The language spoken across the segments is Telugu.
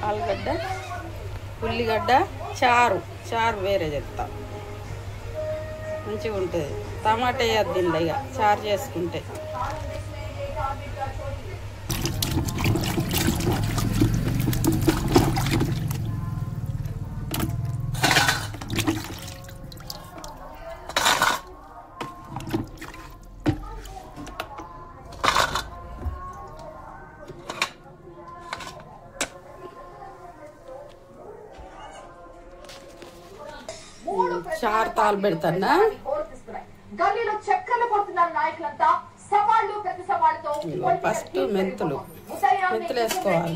ఆలుగడ్డ ఉల్లిగడ్డ చారు వేరే చేస్తా మంచిగా ఉంటుంది. టమాటా వేయద్దు ఇక చారు చేసుకుంటే. చారు తాలు పెడతానా ఫస్ట్ మెంతులు వేసుకోవాలి.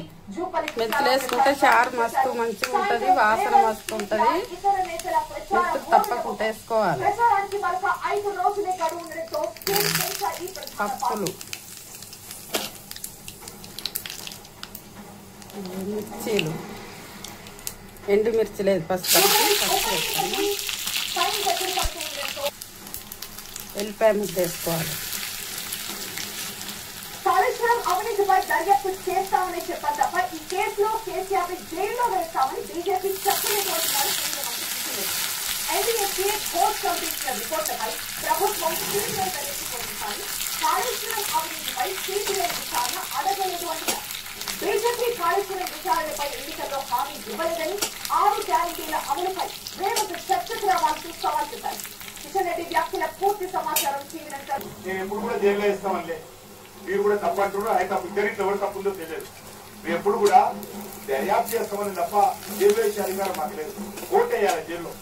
మెంతులు వేసుకుంటే చారు మస్తు మంచిగా ఉంటుంది, వాసన మస్తు ఉంటుంది. మెంతులు తప్పకుండా వేసుకోవాలి. పప్పులు మిర్చీలు ఎండుమిర్చి లేదు ఫస్ట్ వేస్తాను. ఎల్లిపాయ ముద్ద వేసుకోవాలి. కాళేశ్వరం అవినీతిపై దర్యాప్తు చేస్తామని చెప్పారు తప్ప ఈ కేసులో కేసీఆర్ జైల్లో వేస్తామని బీజేపీ చెప్పలేకపోతున్నారు. ఎన్డీఏ పోస్ట్ పంపించిన రిపోర్టుపై ప్రభుత్వం తీవ్ర దర్యాప్తు కాళేశ్వరం అవినీతిపై సిబిఐ విచారణ అడగలేదు అంటారు. బీజేపీ కాళేశ్వరం విచారణపై ఎన్నికల్లో హామీ ఇవ్వలేదని 6 గ్యారంటీల అమలుపై రేవంత్ చర్చకు రావాల్సి సవాల్ చేశారు. కిషన్ రెడ్డి వ్యాఖ్యల పూర్తి సమాచారం చీవినంటారు. మీరు కూడా తప్పంటున్నారు. ఆయన తప్పు ఇద్దరికి ఎవరు తప్పు ఉందో తెలియదు. మేము ఎప్పుడు కూడా దర్యాప్తు చేస్తామని తప్ప జైలు వేసే అధికారం మాకు లేదు. ఓటు వేయాలి జైల్లో,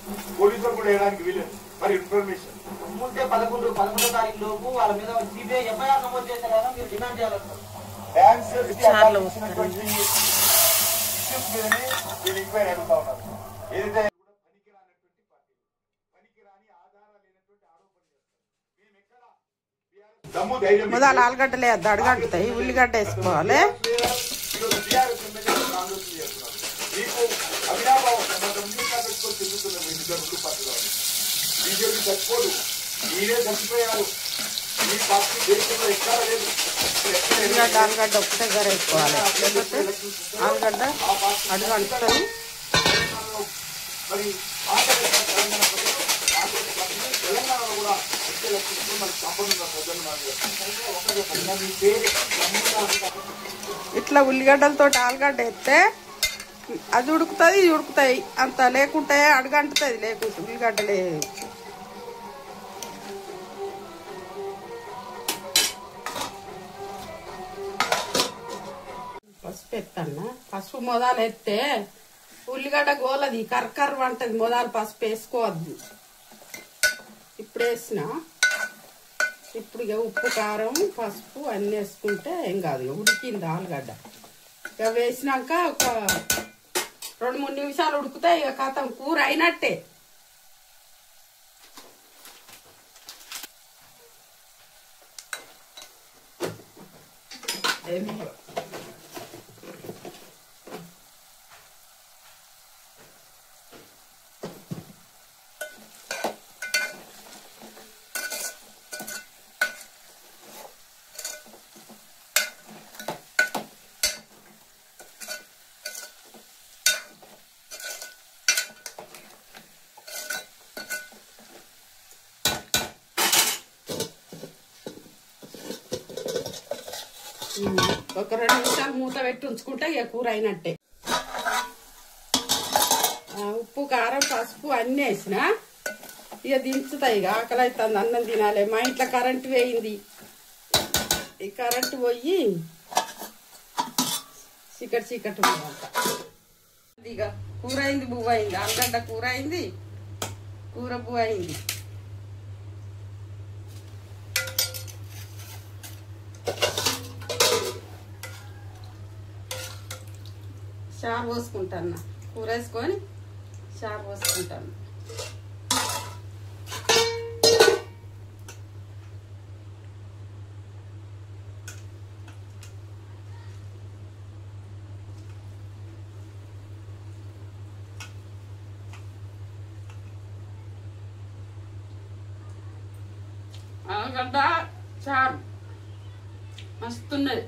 పోలీసులు కూడా వేయడానికి వీలేదు. మరి ఇన్ఫర్మేషన్ ముందే 11 తారీఖు లోపు వాళ్ళ మీద సిబిఐ ఎఫ్ఐఆర్ నమోదు చేశారని మీరు డిమాండ్ చేయాలంటారు. వీళ్ళు ఎంక్వైరీ అడుగుతా ఉన్నారు. ఏదైతే మొదలు ఆలుగడ్డలే అడగంటుతాయి. ఉల్లిగడ్డ వేసుకోవాలి. ఉల్లిగడ్డ ఆలుగడ్డ ఒకటే గర వేసుకోవాలి. లేకపోతే ఆలుగడ్డ అడుగంటుతుంది. ఇట్లా ఉల్లిగడ్డలతో ఆలుగడ్డ వేస్తే అది ఉడుకుతుంది, ఇది ఉడుకుతాయి. అంత లేకుంటే అడుగంటుతుంది. లేకుంటే ఉల్లిగడ్డలే పసుపు ఎత్తన్నా. పసుపు మొదలు ఎత్తే ఉల్లిగడ్డ గోలది కర్కర్ వంటది. మొదలు పసుపు వేసుకోవద్దు. ఇప్పుడు వేసిన ఇప్పుడు ఇక ఉప్పు కారం పసుపు అన్నీ వేసుకుంటే ఏం కాదు. ఇక ఉడికింది ఆలుగడ్డ. ఇక వేసినాక ఒక 2-3 నిమిషాలు ఉడుకుతాయి. ఇక కథం కూర అయినట్టే. ఒక 2 నిమిషాలు మూత పెట్టి ఉంచుకుంటే ఇక కూర అయినట్టే. ఉప్పు కారం పసుపు అన్నీ వేసిన ఇక దించుతాయి. ఇక ఆకలి అవుతుంది, అన్నం తినాలి. మా ఇంట్లో కరెంటు పోయింది. ఈ కరెంటు పోయి చీకటి ఇక కూర అయింది, బువ్వ అయింది. ఆలుగడ్డ కూర అయింది, కూర బువ్వ అయింది. చారు పోసుకుంటాను. కూర వేసుకొని చారు పోసుకుంటాను. ఆలుగడ్డ చారు మస్తున్నది.